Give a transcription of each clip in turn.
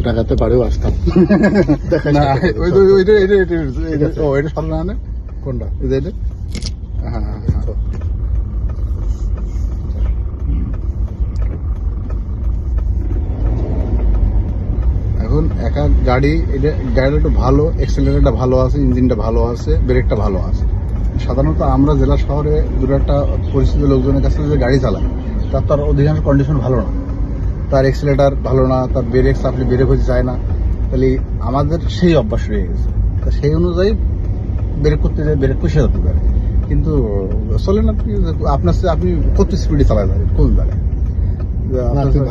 টাকাতে বাড়িও আসতাম। না এটা সামনে আনে কোনটা? এটা হ্যাঁ হ্যাঁ হ্যাঁ। এখন একা গাড়ি, এটা গাড়িটা একটু ভালো, এক্সেলারেটরটা ভালো আছে, ইঞ্জিনটা ভালো আছে, ব্রেকটা ভালো আছে। সাধারণত আমরা জেলা শহরে দুটো একটা পরিচিত লোকজনের কাছে যে গাড়ি চালায়, তার অধিকাংশ কন্ডিশন ভালো না, তার এক্সেলেটার ভালো না, তার ব্রেক চাপলে ব্রেক হতে চায় না। তাহলে আমাদের সেই অভ্যাস রয়ে গেছে, তা সেই অনুযায়ী ব্রেক করতে যায়, ব্রেক পুষে যেতে পারে, কিন্তু চলে না। আপনার আপনি কত স্পিডে চালায় যাবেন কোন জায়গায়?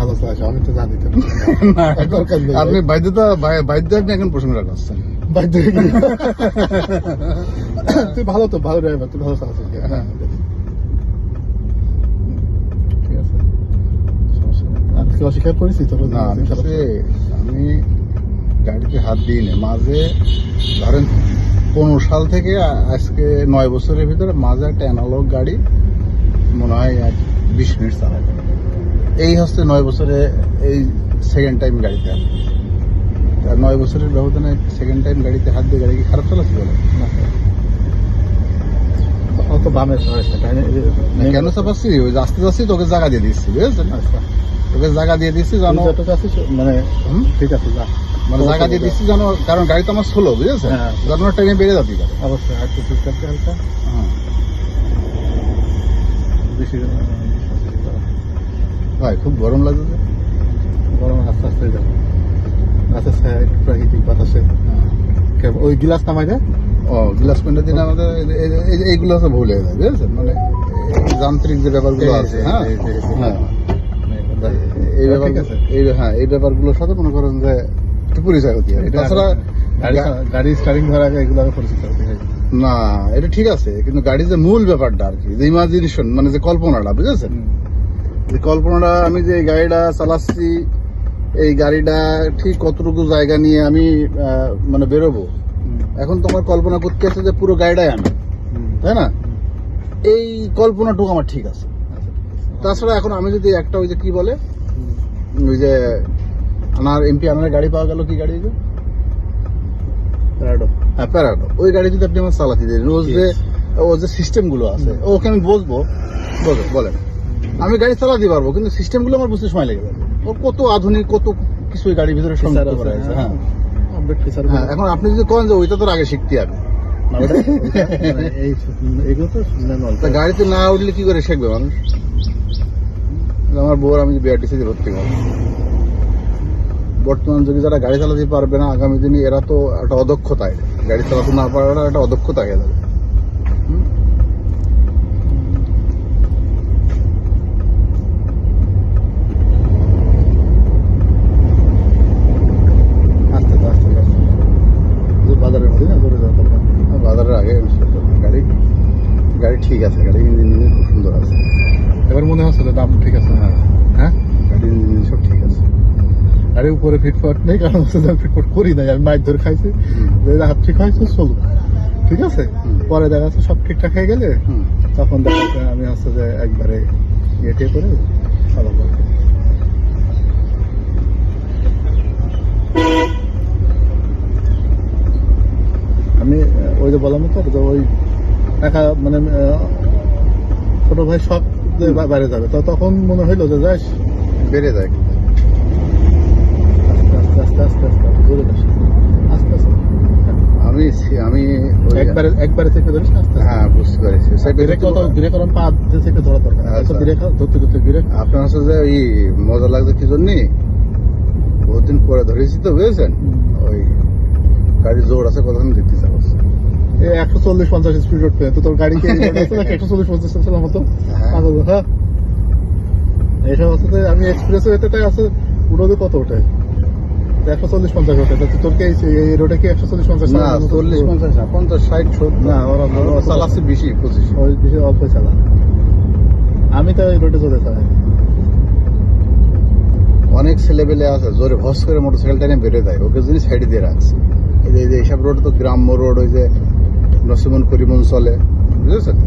ভালো চালাচ্ছ, আমি তো জানি তো। আপনি বাধ্য আপনি এখন প্রশংসা করছেন। তুই ভালো তো, ভালো ড্রাইভার, তুই ভালো চালাচ্ছিস। হ্যাঁ ঠিক আছে, আজকে অস্বীকার করেছি তো? না আমি গাড়িতে হাত দিই না। মাঝে ধরেন 15 সাল থেকে আজকে 9 বছরের ভিতরে মাঝে একটা অ্যানালগ গাড়ি মনে হয় 20 মিনিট চালায়। এই হচ্ছে 9 বছরে এই সেকেন্ড টাইম গাড়িতে হাত। 9 বছরের ব্যবধানে সেকেন্ড টাইম গাড়িতে হাত দিয়ে গাড়ি কি খারাপ চালাচ্ছে বলে? অত বামের কেন চাপাচ্ছি? ওই আস্তে যাচ্ছি তোকে জায়গা দিয়ে দিচ্ছি, বুঝেছেন? তোকে জায়গা দিয়ে দিচ্ছি জানো, মানে ঠিক আছে যা, মানে জায়গা দিয়ে দিচ্ছি জানো, কারণ গাড়ি তো আমার স্লো, বুঝেছেন? জানো টাইমে বেড়ে যাবি পারে। অবশ্যই একটু ঠিক আছে হালকা। হ্যাঁ বেশি ভাই খুব গরম লাগছে। গরম আস্তে আস্তে যাবে, গাছের ছায়া, প্রাকৃতিক বাতাসে। ওই গিলাস নামাই দেয়। ও গ্লাস পেন্টের দিন আমাদের এইগুলো হচ্ছে ভুল হয়ে যায়, বুঝেছেন? মানে যান্ত্রিক যে ব্যাপারগুলো আছে, হ্যাঁ হ্যাঁ এই ব্যাপার, এই ব্যাপারগুলোর সাথে মনে করেন যে একটু পরিচয় হতে হয়। তাছাড়া গাড়ি স্টার্টিং করার আগে এগুলো পরিচিত হতে হয় না, এটা ঠিক আছে, কিন্তু গাড়ির যে মূল ব্যাপারটা আর কি, যে ইমাজিনেশন, মানে যে কল্পনাটা, বুঝেছেন? যে কল্পনাটা, আমি যে গাড়িটা চালাচ্ছি, এই গাড়িটা ঠিক কতটুকু জায়গা নিয়ে আমি মানে বেরোবো, এখন তোমার কল্পনা করতে আছে যে পুরো গাড়িটাই আমি, তাই না? এই কল্পনাটুকু আমার ঠিক আছে। তাছাড়া এখন আমি যদি একটা ওই যে কি বলে, ওই যে আনার এমপি আনার গাড়ি পাওয়া গেল, কি গাড়ি? প্যারাডো। হ্যাঁ প্যারাডো। ওই গাড়ি যদি আপনি আমার চালাতে দেন, ও যে সিস্টেম গুলো আছে, ওকে আমি বলবো বলেন, আমি গাড়ি চালাতে পারবো, কিন্তু সিস্টেম গুলো আমার বুঝতে সময় লেগে যাবে। ও কত আধুনিক, কত কিছু গাড়ির ভিতরে সংযুক্ত করা হয়েছে। হ্যাঁ এখন আপনি যদি করেন যে ওইটা তো আগে শিখতে হবে, গাড়িতে না উঠলে কি করে শিখবে মানুষ? আমার বউর আমি বিআরটিসিতে ভর্তি করবো। বর্তমান যুগে যারা গাড়ি চালাতে পারবে না, আগামী দিনে এরা তো একটা অদক্ষতায়, গাড়ি চালাতে না পারাটা একটা অদক্ষতা হয়ে যাবে। বাজারের মধ্যে না ধরে যাওয়া দরকার, বাজারের আগে গাড়ি ঠিক আছে, গাড়ি ইঞ্জিন খুব সুন্দর আছে। এবার মনে হচ্ছে দাম ঠিক আছে। হ্যাঁ গাড়ির ইঞ্জিন সব ঠিক আছে। গাড়ির উপরে ফিটফাট নেই, কারণ হচ্ছে আমি ফিটফাট করি নাই, আমি মাইক ধরে খাইছি, হাত ঠিক হয়েছে চলুন, ঠিক আছে। পরে দেখা যাচ্ছে সব ঠিকঠাক হয়ে গেলে তখন দেখা যাচ্ছে আমি হচ্ছে যে একবারে ইয়ে করে চালাবো। আমি ওই যে বললাম তো, ওই একা মানে ছোট ভাই সব বাইরে যাবে, তো তখন মনে হইলো যে যাই বেড়ে যায় আস্তে আস্তে আস্তে আস্তে ঘুরে যাস আস্তে আস্তে। আমি একবারে থেকে ধরিস আস্তে। হ্যাঁ বুঝতে পারছি, ধীরে করুন, পা থেকে ধরা দরকার, ধীরে ধরতে ধরতে ধীরে। আপনার হচ্ছে যে ওই মজা লাগছে কি জন্য, বহুত দিন পরে ধরেছি তো, বুঝেছেন? ওই গাড়ির জোর আছে কতক্ষণ দেখতে চাবো, 140-50 স্পিড উঠবে তো তোর গাড়ি 140-50 মতো। হ্যাঁ এইসব আছে যে আমি এক্সপ্রেস ওয়েতে আছে, পুরোতে কত ওঠে? 140-50 ওঠে। তোর কি এই রোডে কি 140-50? না 40-50 না, 50-60 না, ওরা চালাচ্ছে 20-25, ওই বেশি অল্প চালা। আমি তো এই রোডে জোরে চালাই। অনেক ছেলেবেলে আছে জোরে ভস করে মোটরসাইকেলটা নিয়ে বেরোয় যায়, ওকে যদি সাইডে দিয়ে রাখছে। এই যে এইসব রোড তো গ্রাম্য রোড, ওই যে নসিমন করিমন চলে, বুঝেছেন?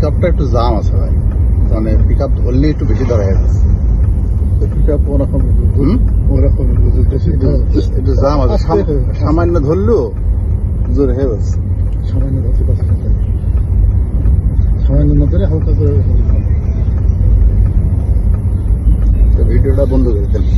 আপটা একটু জাম আছে ভাই, মানে পিক আপ ধরলেই একটু বেশি ধরা যাচ্ছে। পিকআপ ওরকমই হুম? ওরকমই বেশি একটু জাম আছে, সামান্য ধরলেও জোর হয়ে যাচ্ছে। সামান্য ধরতে পারছি না। সামান্য না ধরে হালকা করে তো ভিডিওটা বন্ধ করে ফেলছি।